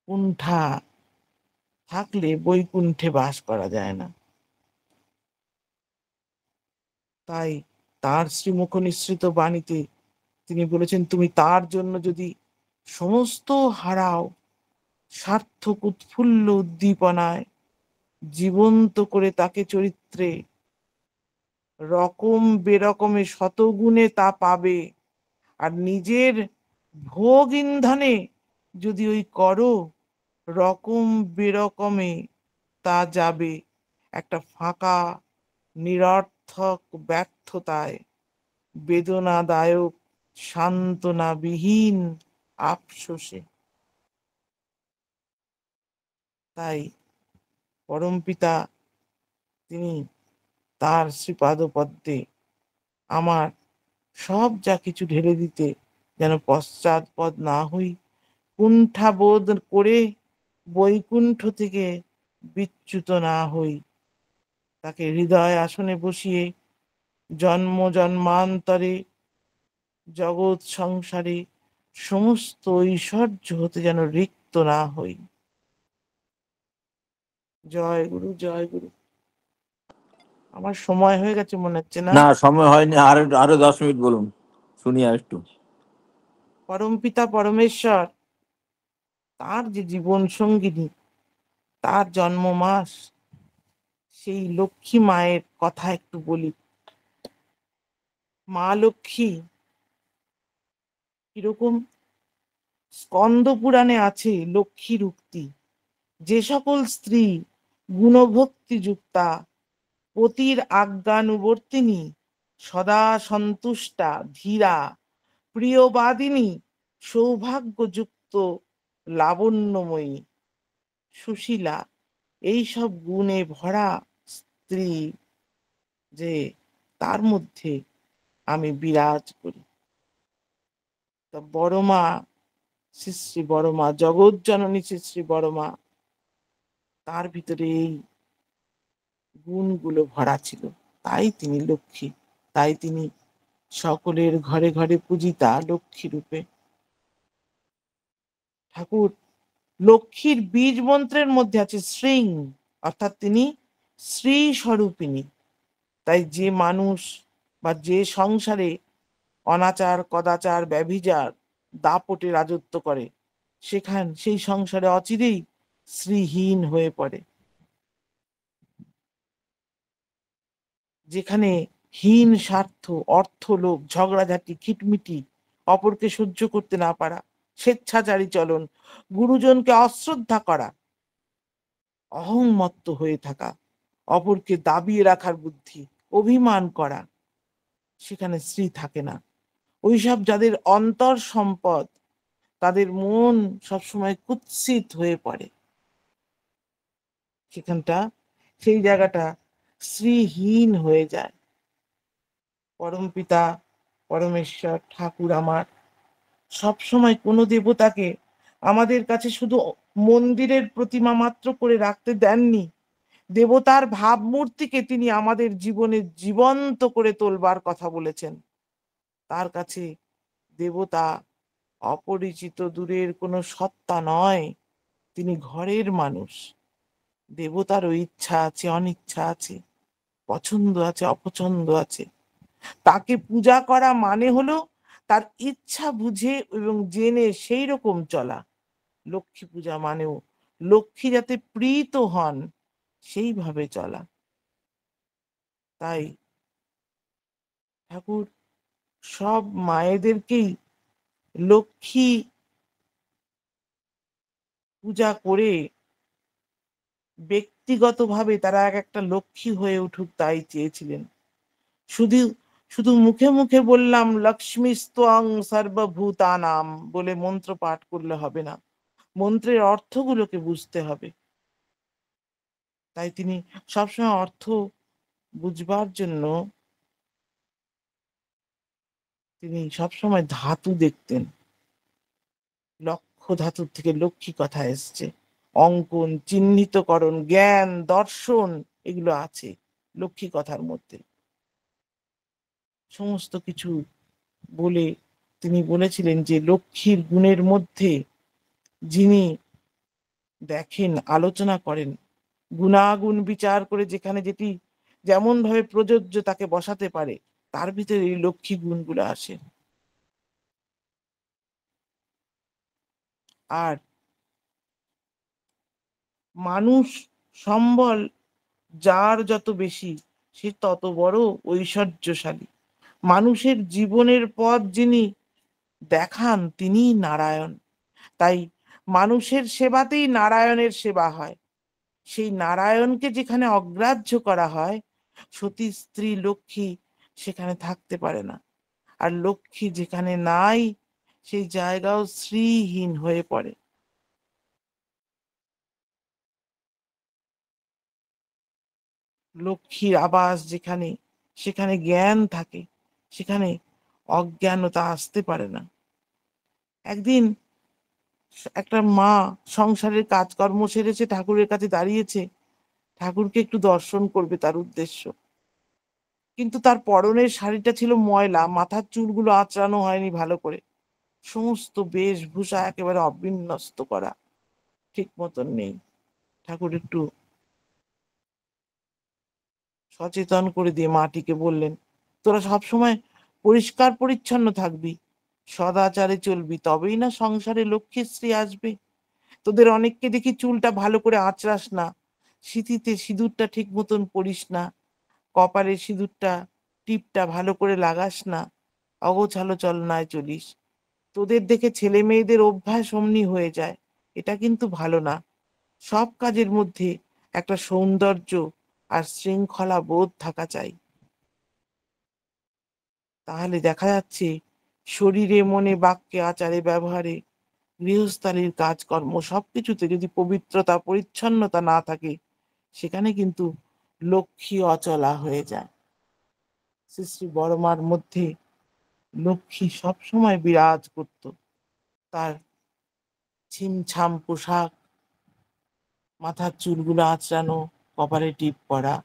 কুণ্ঠা থাকলে বৈকুণ্ঠে বাস করা যায় না। তাই তার শ্রীমুখ নিঃসৃত বাণীতে তিনি বলেছেন, তুমি তার জন্য যদি সমস্ত হারাও, সার্থক উৎফুল্ল উদ্দীপনায় জীবন্ত করে তাকে চরিত্রে রকম বেরকমে শতগুণে তা পাবে। আর নিজের ভোগ ইন্ধনে যদি ওই করো, রকম বেরকমে তা যাবে একটা ফাঁকা নিরর্থক ব্যর্থতায়, বেদনাদায়ক সান্ত্বনাবিহীন আফসোসে। তাই পরমপিতা তিনি তার শ্রীপাদপদ্মে আমার সব যা কিছু ঢেলে দিতে যেন পশ্চাৎপদ না হই, কুণ্ঠাবোধ করে বৈকুণ্ঠ থেকে বিচ্যুত না হই। তাকে হৃদয় আসনে বসিয়ে জন্ম জন্মান্তরে জগৎ সংসারে সমস্ত ঐশ্বর্য হতে যেন রিক্ত না হই। জয় গুরু, জয় গুরু। আমার সময় হয়ে গেছে মনে হচ্ছে না? না, সময় হয়নি, আরো 10 মিনিট বলুন, শুনি আর একটু। পরমপিতা পরমেশ্বর তার যে জীবন সঙ্গিনী, তার জন্ম মাস, সেই লক্ষ্মী মায়ের কথা একটু বলি। মা লক্ষ্মী কিরকম? স্কন্দ পুরাণে আছে লক্ষ্মীর উক্তি, যে সকল স্ত্রী গুণভক্তি যুক্তা, পতির আজ্ঞানুবর্তিনী, সদা সন্তুষ্টা, ধীরা, প্রিয়বাদিনী, সৌভাগ্যযুক্ত, লাবণ্যময়ী, সুশীলা, এইসব গুণে ভরা স্ত্রী যে, তার মধ্যে আমি বিরাজ করি। তা বড় মা, শ্রী শ্রী বড় মা, জগৎ জননী শ্রী শ্রী বড় মা, তার ভিতরে এই গুণগুলো ভরা ছিল। তাই তিনি লক্ষ্মী, তাই তিনি সকলের ঘরে ঘরে পূজিতা লক্ষ্মী রূপে। ঠাকুর লক্ষ্মীর বীজ মন্ত্রের মধ্যে আছে শ্রীং, অর্থাৎ তিনি শ্রী স্বরূপিণী। তাই যে মানুষ বা যে সংসারে অনাচার কদাচার ব্যভিচার দাপটে রাজত্ব করে, সেই সংসারে অচিরেই শ্রীহীন হয়ে পড়ে। যেখানে হীন স্বার্থ, অর্থ লোভ, ঝগড়াঝাটি, খিটমিটি, অপরকে সহ্য করতে না পারা, স্বেচ্ছাচারী চলন, গুরুজনকে অশ্রদ্ধা করা, অহংমত্ত হয়ে থাকা, অপরকে দাবিয়ে রাখার বুদ্ধি, অভিমান করা, সেখানে শ্রী থাকে না। ওইসব যাদের অন্তর সম্পদ, তাদের মন সবসময় কুৎসিত হয়ে পড়ে। সেখানটা, সেই জায়গাটা শ্রীহীন হয়ে যায়। পরমপিতা পরমেশ্বর ঠাকুর আমার সবসময় কোনো দেবতাকে আমাদের কাছে শুধু মন্দিরের প্রতিমা মাত্র করে রাখতে দেননি, দেবতার ভাবমূর্তিকে তিনি আমাদের জীবনে জীবন্ত করে তোলবার কথা বলেছেন। তার কাছে দেবতা অপরিচিত দূরের কোনো সত্তা নয়, তিনি ঘরের মানুষ। দেবতারও ইচ্ছা আছে, অনিচ্ছা আছে, পছন্দ আছে, অপছন্দ আছে। তাকে পূজা করা মানে হলো তার ইচ্ছা বুঝে এবং জেনে সেই রকম চলা। লক্ষ্মী পূজা মানেও লক্ষ্মী যাতে প্রীত হন সেইভাবে চলা। তাই ঠাকুর সব মায়েদেরকেই লক্ষ্মী পূজা করে ব্যক্তিগতভাবে তারা এক একটা লক্ষ্মী হয়ে উঠুক তাই চেয়েছিলেন। শুধু শুধু মুখে মুখে বললাম লক্ষ্মী স্তং সর্বভূতানাম বলে মন্ত্র পাঠ করলে হবে না, মন্ত্রের অর্থগুলোকে বুঝতে হবে। তাই তিনি সবসময় অর্থ বুঝবার জন্য তিনি সবসময় ধাতু দেখতেন। লক্ষ ধাতুর থেকে লক্ষ্মী কথা এসছে। অঙ্কন, চিহ্নিতকরণ, জ্ঞান, দর্শন এগুলো আছে লক্ষ্মী কথার মধ্যে। সমস্ত কিছু বলে তিনি বলেছিলেন যে লক্ষ্মীর গুণের মধ্যে যিনি দেখেন, আলোচনা করেন, গুণাগুণ বিচার করে যেখানে যেটি যেমন ভাবে প্রযোজ্য তাকে বসাতে পারে, তার ভিতরে এই লক্ষ্মী গুণগুলো আসে। আর মানুষ সম্বল যার যত বেশি সে তত বড় ঐশ্বর্যশালী। মানুষের জীবনের পথ যিনি দেখান তিনি নারায়ণ। তাই মানুষের সেবাতেই নারায়ণের সেবা হয়। সেই নারায়ণকে যেখানে অগ্রাহ্য করা হয়, সতী স্ত্রী লক্ষ্মী সেখানে থাকতে পারে না। আর লক্ষ্মী যেখানে নাই সেই জায়গাও শ্রীহীন হয়ে পড়ে। লক্ষ্মীর আবাস যেখানে, সেখানে জ্ঞান থাকে, সেখানে অজ্ঞানতা আসতে পারে না। একদিন একটা মা সংসারের কাজকর্ম সেরেছে, ঠাকুরের কাছে দাঁড়িয়েছে, ঠাকুরকে একটু দর্শন করবে তার উদ্দেশ্য। কিন্তু তার পরনের শাড়িটা ছিল ময়লা, মাথার চুলগুলো আঁচড়ানো হয়নি ভালো করে, সমস্ত বেশভূষা একেবারে অবিন্যস্ত করা, ঠিক মতন নেই। ঠাকুর একটু সচেতন করে দিয়ে মাটিকে বললেন, তোরা সবসময় পরিষ্কার পরিচ্ছন্ন থাকবি, সদাচারে চলবি, তবেই না সংসারে লক্ষ্মীশ্রী আসবে। তোদের অনেককে দেখি চুলটা ভালো করে আঁচড়াস না, সিঁথিতে সিঁদুরটা ঠিক মতন পরিস না, কপালে সিঁদুরটা টিপটা ভালো করে লাগাস না, অগোছালো চলনায় চলিস। তোদের দেখে ছেলে মেয়েদের অভ্যাস অমনি হয়ে যায়, এটা কিন্তু ভালো না। সব কাজের মধ্যে একটা সৌন্দর্য আর শৃঙ্খলা বোধ থাকা চাই। তাহলে দেখা যাচ্ছে শরীরে, মনে, বাক্যে, আচারে, ব্যবহারে, গৃহস্থালির কাজকর্ম সবকিছুতে যদি পবিত্রতা পরিচ্ছন্নতা না থাকে, সেখানে কিন্তু লক্ষ্মী অচলা হয়ে যায়। শ্রী শ্রী বড়মার মধ্যে লক্ষ্মী সবসময় বিরাজ করত। তার ছিমছাম পোশাক, মাথার চুলগুলো আঁচড়ানো, কপালে টিপ পরা,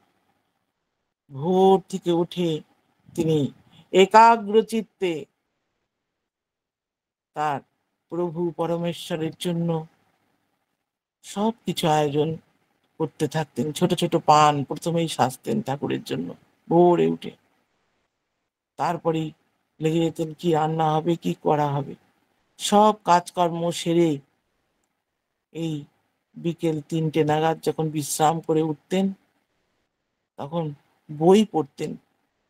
ভোর থেকে উঠে তিনি একাগ্র চিত্তে তার প্রভু পরমেশ্বরের জন্য সবকিছু আয়োজন করতে থাকতেন। ছোট ছোট পান প্রথমেই সাজতেন ঠাকুরের জন্য ভোরে উঠে, তারপরেই লেগে যেতেন কি রান্না হবে, কি করা হবে। সব কাজকর্ম সেরে এই বিকেল 3টে নাগাদ যখন বিশ্রাম করে উঠতেন, তখন বই পড়তেন।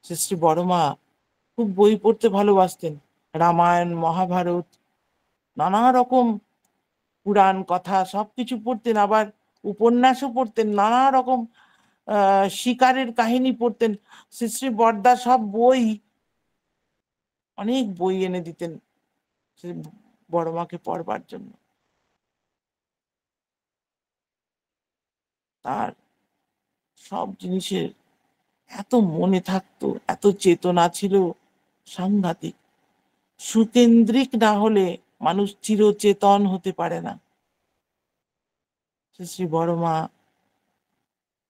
শ্রী শ্রী বড়মা খুব বই পড়তে ভালোবাসতেন। রামায়ণ, মহাভারত, নানা রকম পুরাণ কথা সবকিছু পড়তেন, আবার উপন্যাসও পড়তেন, নানা রকম শিকারের কাহিনী পড়তেন। শ্রী শ্রী বড়দা সব বই, অনেক বই এনে দিতেন শ্রী বড়মাকে পড়বার জন্য। তার সব জিনিসের এত মনে থাকতো, এত চেতনা ছিল, সাংঘাতিক। সুকেন্দ্রিক না হলে মানুষ চিরচেতন হতে পারে না। শ্রী শ্রী বড়মা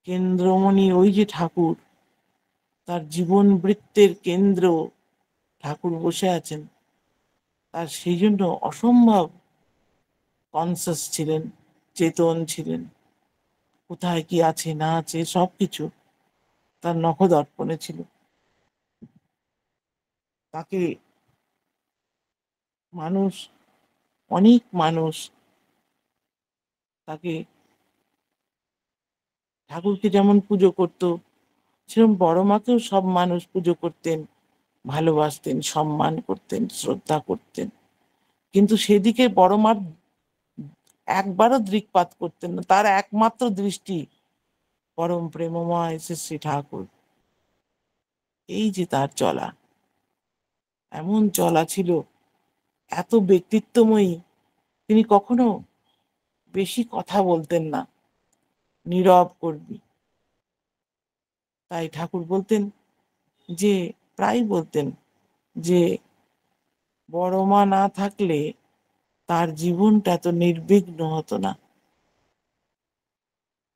কেন্দ্রমণি, ওই যে ঠাকুর, তার জীবন বৃত্তের কেন্দ্র ঠাকুর বসে আছেন, তার সেই জন্য অসম্ভব কনসাস ছিলেন, চেতন ছিলেন। কোথায় কি আছে না আছে সবকিছু তার নখদর্পণে ছিল। তাকে মানুষ, অনেক মানুষ তাকে, ঠাকুরকে যেমন পুজো করত, সেরকম বড় মাকেও সব মানুষ পুজো করতেন, ভালোবাসতেন, সম্মান করতেন, শ্রদ্ধা করতেন। কিন্তু সেদিকে বড় মার একবারও দৃকপাত করতেন না। তার একমাত্র দৃষ্টি পরম প্রেমময় শ্রী শ্রী ঠাকুর। এই যে তার চলা, এমন চলা ছিল, এত ব্যক্তিত্বময়ী। তিনি কখনো বেশি কথা বলতেন না, নীরব কর্মী। তাই ঠাকুর বলতেন যে, প্রায় বলতেন যে বড় মা না থাকলে তার জীবনটা এত নির্বিঘ্ন হতো না।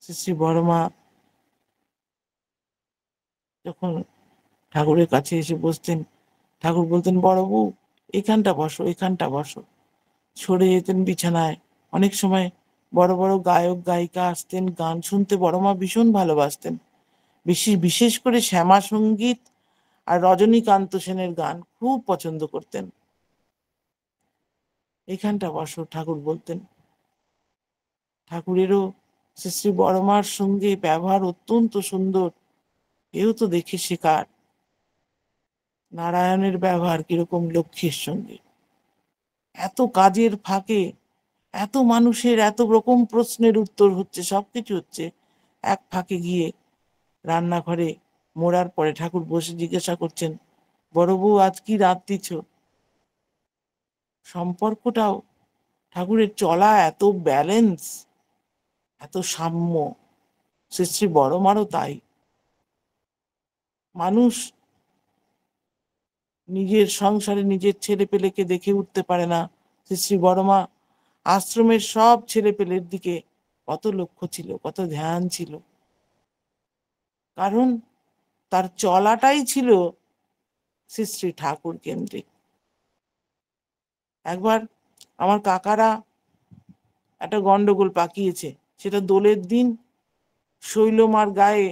শ্রী শ্রী বড় মা যখন ঠাকুরের কাছে এসে বসতেন, ঠাকুর বলতেন, বড় বউ এখানটা বসো, এখানটা বসো। সরে যেতেন বিছানায়। অনেক সময় বড় বড় গায়ক গায়িকা আসতেন, গান শুনতে বড় মা ভীষণ ভালোবাসতেন। বিশেষ বিশেষ করে শ্যামা সঙ্গীত আর রজনীকান্ত সেনের গান খুব পছন্দ করতেন। এখানটা বসো, ঠাকুর বলতেন। ঠাকুরেরও শ্রী শ্রী বড় মার সঙ্গে ব্যবহার অত্যন্ত সুন্দর। কেউ তো দেখে শেখার। নারায়ণের ব্যবহার কিরকম লক্ষ্মীর সঙ্গে। এত কাজের ফাঁকে, এত মানুষের এত রকম প্রশ্নের উত্তর হচ্ছে, সবকিছু হচ্ছে, এক ফাঁকে গিয়ে রান্নাঘরে মোড়ার পরে ঠাকুর বসে জিজ্ঞাসা করছেন, বড় বউ আজ কি রাত দিছ? সম্পর্কটাও, ঠাকুরের চলা এত ব্যালেন্স, এত সাম্য। শ্রী শ্রী বড় মারও তাই। মানুষ নিজের সংসারে নিজের ছেলে পেলেকে দেখে উঠতে পারে না। শ্রী শ্রী বড় মা আশ্রমের সব ছেলে পেলের দিকে কত লক্ষ্য ছিল, কত ধ্যান ছিল। কারণ তার চলাটাই ছিল শ্রী শ্রী ঠাকুর কেন্দ্রিক। একবার আমার কাকারা একটা গন্ডগোল পাকিয়েছে। সেটা দোলের দিন। শৈলমার গায়ে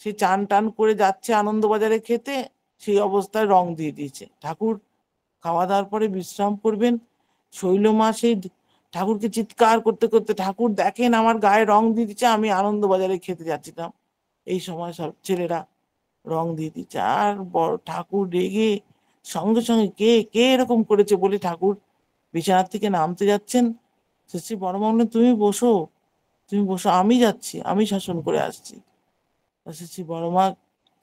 সে চান টান করে যাচ্ছে আনন্দবাজারে খেতে, সেই অবস্থায় রং দিয়ে দিয়েছে। ঠাকুর খাওয়া দাওয়ার পরে বিশ্রাম করবেন। শৈলমা সেই ঠাকুরকে চিৎকার করতে করতে, ঠাকুর দেখেন আমার গায়ে রং দিয়ে দিচ্ছে, আমি আনন্দবাজারে খেতে যাচ্ছিলাম। এই সময় সব ছেলেরা রং দিয়ে দিচ্ছে। আর বড় ঠাকুর রেগে সঙ্গে সঙ্গে, কে কে এরকম করেছে বলে ঠাকুর বিছানার থেকে নামতে যাচ্ছেন। শ্রী বড়মা বললেন, তুমি বসো, তুমি বসো, আমি যাচ্ছি, আমি শাসন করে আসছি। শ্রী বড়মা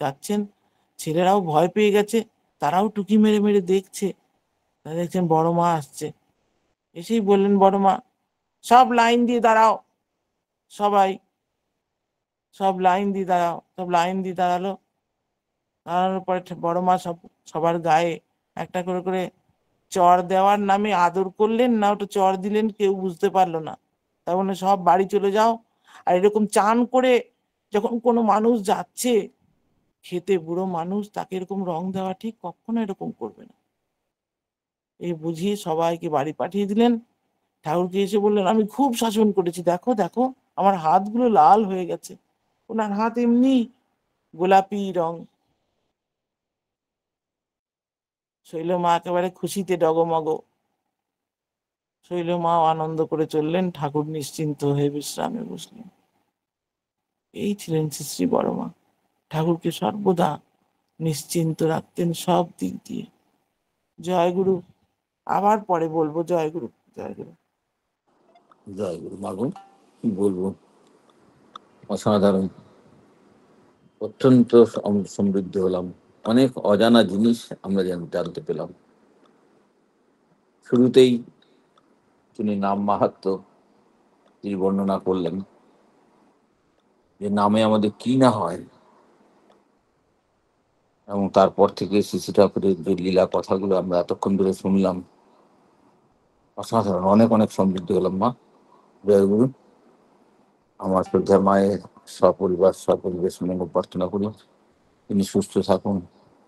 যাচ্ছেন। ছেলেরাও ভয় পেয়ে গেছে, তারাও টুকি মেরে মেরে দেখছে। তারা দেখছেন বড় মা আসছে। এসেই বললেন, বড় মা সব লাইন দিয়ে দাঁড়াও, সবাই সব লাইন দিয়ে দাঁড়াও। সব লাইন দিয়ে দাঁড়ালো। দাঁড়ানোর পরে বড় মা সবার গায়ে একটা করে করে চড় দেওয়ার নামে আদর করলেন, না ওটা চড় দিলেন কেউ বুঝতে পারলো না। তার মানে সব বাড়ি চলে যাও। আর এরকম চান করে যখন কোনো মানুষ যাচ্ছে খেতে, বুড়ো মানুষ, তাকে এরকম রং দেওয়া ঠিক, কখনো এরকম করবে না। এই বুঝিয়ে সবাইকে বাড়ি পাঠিয়ে দিলেন। ঠাকুরকে এসে বললেন, আমি খুব শাসন করেছি, দেখো দেখো আমার হাতগুলো লাল হয়ে গেছে। ওনার হাত এমনি গোলাপি রং। শৈলমা একেবারে খুশিতে ডগমগ। শৈলমাও আনন্দ করে চললেন। ঠাকুর নিশ্চিন্ত হয়ে বিশ্রামে বসলেন। এই ছিলেন শ্রী শ্রী বড় মা। ঠাকুরকে সর্বদা নিশ্চিন্ত রাখতেন সব দিক দিয়ে। জয় গুরু। আবার পরে বলবো। জয় গুরু, জয় গুরু। জয় গুরু মাগো, কি বলবো, অসাধারণ। অত্যন্ত সমৃদ্ধ হলাম। অনেক অজানা জিনিস আমরা জানতে পেলাম। শুরুতেই তিনি নাম মাহাত্ম্য তিনি বর্ণনা করলেন, যে নামে আমাদের কি না হয়, এবং তারপর থেকে শ্রী শ্রী ঠাকুরের যে লীলা কথাগুলো আমরা এতক্ষণ ধরে শুনলাম, অসাধারণ। অনেক অনেক সমৃদ্ধ হলাম মা। জয় গুরু। আমার শ্রদ্ধা মায়ের সপরিবেশ মঙ্গল প্রার্থনা করি। তিনি সুস্থ থাকুন,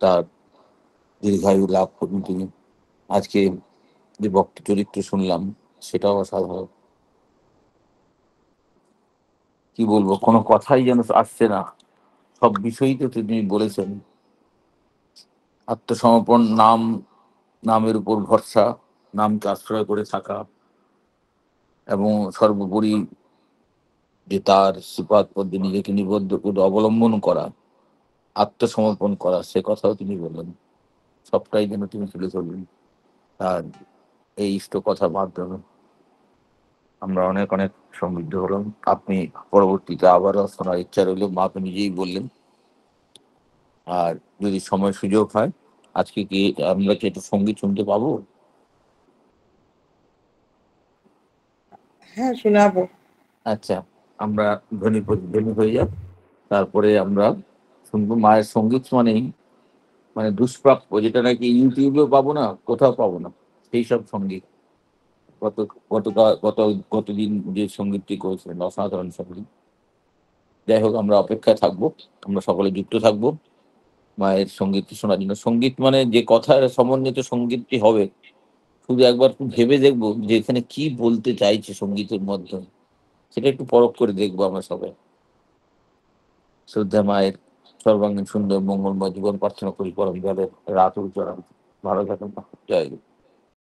তার দীর্ঘায়ু লাভ করুন তিনি। আজকে যে ভক্ত চরিত্র শুনলাম সেটাও অসাধারণ। কি বলবো, কোনো কথাই যেন আসছে না, সব বিষয়ই তো তিনি বলেছেন। আত্মসমর্পণ, নামের উপর ভরসা, নামকে আশ্রয় করে থাকা, এবং সর্বোপরি যে তার সিপাত পথে নিজেকে নিবদ্ধ করে অবলম্বন করা, আত্মসমর্পণ করা, সে কথাও তিনি বললেন। সবটাই যেন তিনি তুলে ধরলেন। আর এই ইষ্ট কথার মাধ্যমে আমরা অনেক অনেক সমৃদ্ধ হলাম। আপনি পরবর্তীতে আবারও শোনার ইচ্ছা রইল, মা আপনি নিজেই বললেন। আর যদি সময় সুযোগ হয়, আজকে কি আমরা কি একটু সঙ্গীত শুনতে পাবো? হ্যাঁ, শোনাবো। আচ্ছা, আমরা ধ্বনি প্রতিধ্বনি হয়ে যাব, তারপরে আমরা শুনবো। মায়ের সঙ্গীত মানেই মানে দুষ্প্রাপ্য, যেটা নাকি ইউটিউবেও পাবো না, কোথাও পাবো না, সেই সব সঙ্গীত। গত গতদিন যে সঙ্গীতটি করেছিলেন, অসাধারণ সঙ্গীত। যাই হোক, আমরা অপেক্ষায় থাকবো, আমরা সকলে যুক্ত থাকবো মায়ের সঙ্গীতটি শোনার জন্য। সঙ্গীত মানে যে কথার সমন্বিত সঙ্গীতটি হবে, শুধু একবার একটু ভেবে দেখবো যে এখানে কি বলতে চাইছে সঙ্গীতের মাধ্যমে, সেটা একটু পরখ করে দেখবো আমরা সবাই। শ্রদ্ধা মায়ের সর্বাঙ্গীন সুন্দর মঙ্গলময় জীবন প্রার্থনা করি, পরম জলের রাত উজ্জ্বল। ভালো থাকুন। জয় গুরু।